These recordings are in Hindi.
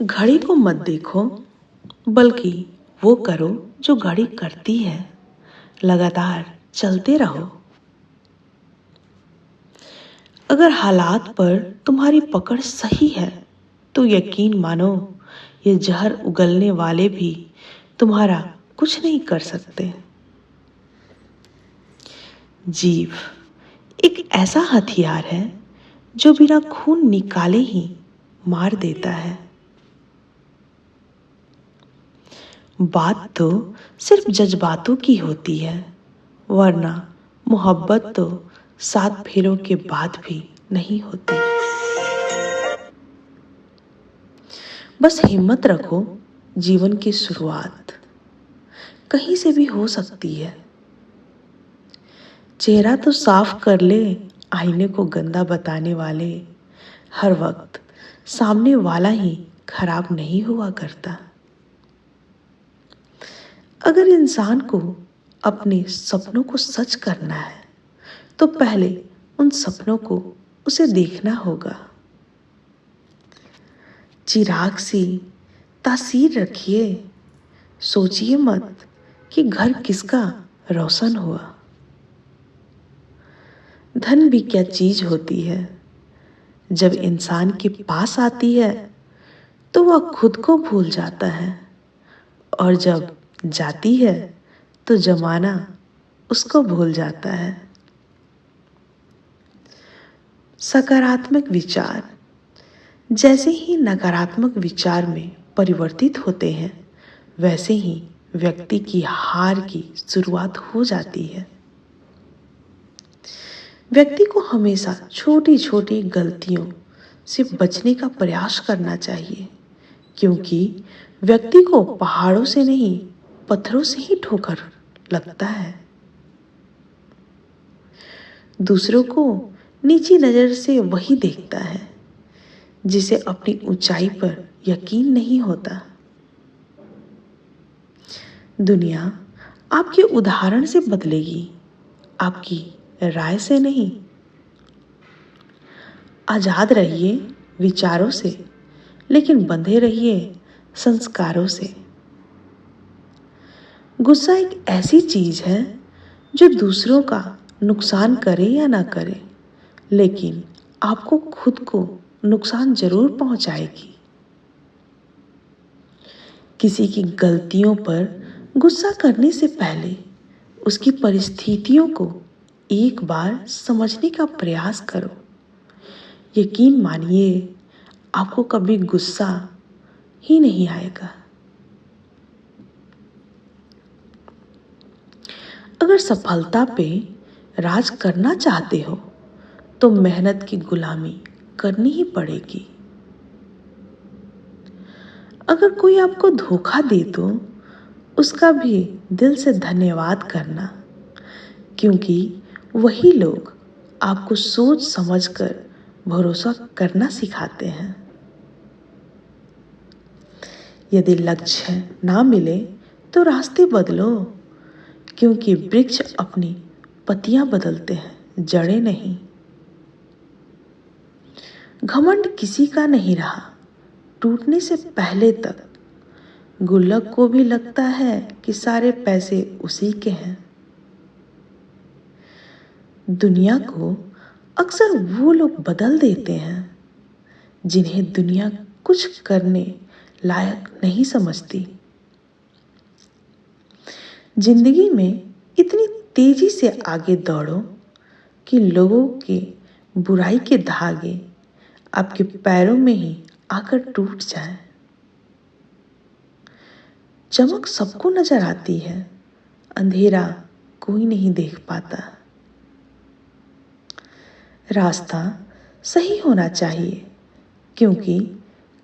घड़ी को मत देखो, बल्कि वो करो जो घड़ी करती है। लगातार चलते रहो। अगर हालात पर तुम्हारी पकड़ सही है तो यकीन मानो ये जहर उगलने वाले भी तुम्हारा कुछ नहीं कर सकते। जीभ एक ऐसा हथियार है जो बिना खून निकाले ही मार देता है। बात तो सिर्फ जज्बातों की होती है, वरना मोहब्बत तो 7 फेरों के बाद भी नहीं होती। बस हिम्मत रखो, जीवन की शुरुआत कहीं से भी हो सकती है। चेहरा तो साफ कर ले, आईने को गंदा बताने वाले हर वक्त सामने वाला ही खराब नहीं हुआ करता। अगर इंसान को अपने सपनों को सच करना है तो पहले उन सपनों को उसे देखना होगा। चिराग सी तासीर रखिए, सोचिए मत कि घर किसका रोशन हुआ। धन भी क्या चीज होती है, जब इंसान के पास आती है तो वह खुद को भूल जाता है, और जब जाती है तो जमाना उसको भूल जाता है। सकारात्मक विचार जैसे ही नकारात्मक विचार में परिवर्तित होते हैं, वैसे ही व्यक्ति की हार की शुरुआत हो जाती है। व्यक्ति को हमेशा छोटी छोटी गलतियों से बचने का प्रयास करना चाहिए, क्योंकि व्यक्ति को पहाड़ों से नहीं पत्थरों से ही ठोकर लगता है। दूसरों को नीची नजर से वही देखता है जिसे अपनी ऊंचाई पर यकीन नहीं होता। दुनिया आपके उदाहरण से बदलेगी, आपकी राय से नहीं। आजाद रहिए विचारों से, लेकिन बंधे रहिए संस्कारों से। गुस्सा एक ऐसी चीज है जो दूसरों का नुकसान करे या ना करे, लेकिन आपको खुद को नुकसान जरूर पहुंचाएगी। किसी की गलतियों पर गुस्सा करने से पहले उसकी परिस्थितियों को एक बार समझने का प्रयास करो। यकीन मानिए, आपको कभी गुस्सा ही नहीं आएगा। अगर सफलता पे राज करना चाहते हो तो मेहनत की गुलामी करनी ही पड़ेगी। अगर कोई आपको धोखा दे तो उसका भी दिल से धन्यवाद करना, क्योंकि वही लोग आपको सोच समझकर भरोसा करना सिखाते हैं। यदि लक्ष्य ना मिले तो रास्ते बदलो, क्योंकि वृक्ष अपनी पत्तियां बदलते हैं, जड़ें नहीं। घमंड किसी का नहीं रहा, टूटने से पहले तक गुल्लक को भी लगता है कि सारे पैसे उसी के हैं। दुनिया को अक्सर वो लोग बदल देते हैं जिन्हें दुनिया कुछ करने लायक नहीं समझती। जिंदगी में इतनी तेजी से आगे दौड़ो कि लोगों के बुराई के धागे आपके पैरों में ही आकर टूट जाएं। चमक सबको नजर आती है, अंधेरा कोई नहीं देख पाता। रास्ता सही होना चाहिए, क्योंकि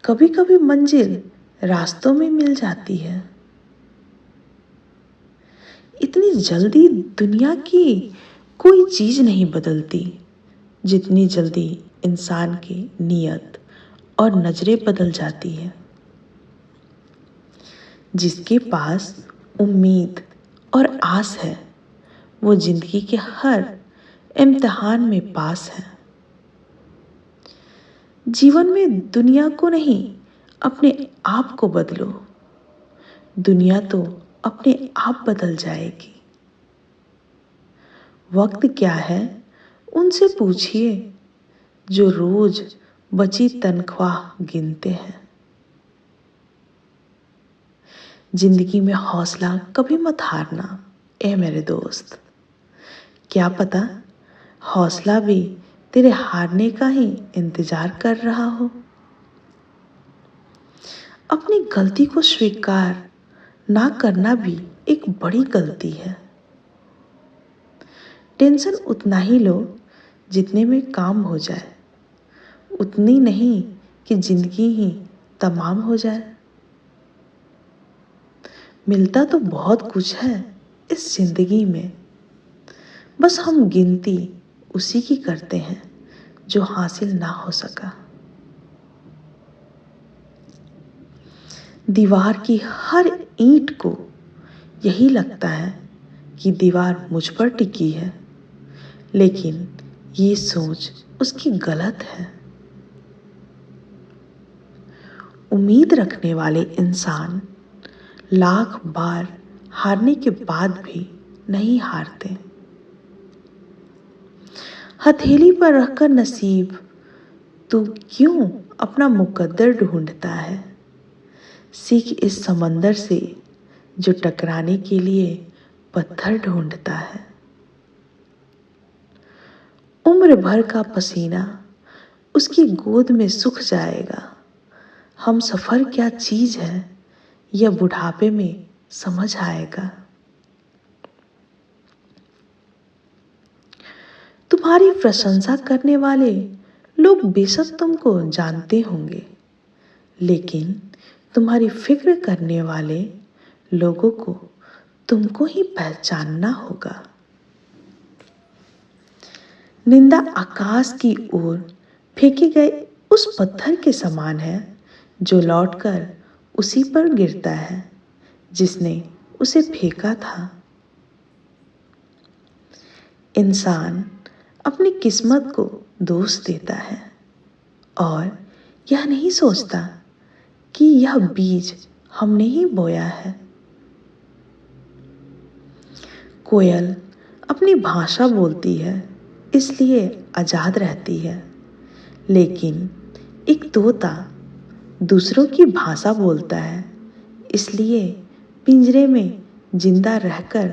कभी कभी मंजिल रास्तों में मिल जाती है। इतनी जल्दी दुनिया की कोई चीज नहीं बदलती जितनी जल्दी इंसान की नीयत और नजरें बदल जाती है। जिसके पास उम्मीद और आस है वो जिंदगी के हर इम्तिहान में पास है। जीवन में दुनिया को नहीं, अपने आप को बदलो, दुनिया तो अपने आप बदल जाएगी। वक्त क्या है उनसे पूछिए जो रोज बची तनख्वाह गिनते हैं। जिंदगी में हौसला कभी मत हारना ए मेरे दोस्त, क्या पता हौसला भी तेरे हारने का ही इंतजार कर रहा हो। अपनी गलती को स्वीकार ना करना भी एक बड़ी गलती है। टेंशन उतना ही लो जितने में काम हो जाए, उतनी नहीं कि जिंदगी ही तमाम हो जाए। मिलता तो बहुत कुछ है इस जिंदगी में, बस हम गिनती उसी की करते हैं जो हासिल ना हो सका। दीवार की हर ईंट को यही लगता है कि दीवार मुझ पर टिकी है, लेकिन ये सोच उसकी गलत है। उम्मीद रखने वाले इंसान लाख बार हारने के बाद भी नहीं हारते। हथेली पर रखकर नसीब तू क्यों अपना मुकद्दर ढूंढता है। सीख इस समंदर से जो टकराने के लिए पत्थर ढूंढता है। उम्र भर का पसीना उसकी गोद में सूख जाएगा। हम सफर क्या चीज है यह बुढ़ापे में समझ आएगा। तुम्हारी प्रशंसा करने वाले लोग बेशक तुमको जानते होंगे, लेकिन तुम्हारी फिक्र करने वाले लोगों को तुमको ही पहचानना होगा। निंदा आकाश की ओर फेंके गए उस पत्थर के समान है जो लौटकर उसी पर गिरता है जिसने उसे फेंका था। इंसान अपनी किस्मत को दोष देता है और यह नहीं सोचता कि यह बीज हमने ही बोया है। कोयल अपनी भाषा बोलती है इसलिए आजाद रहती है, लेकिन एक तोता दूसरों की भाषा बोलता है इसलिए पिंजरे में जिंदा रहकर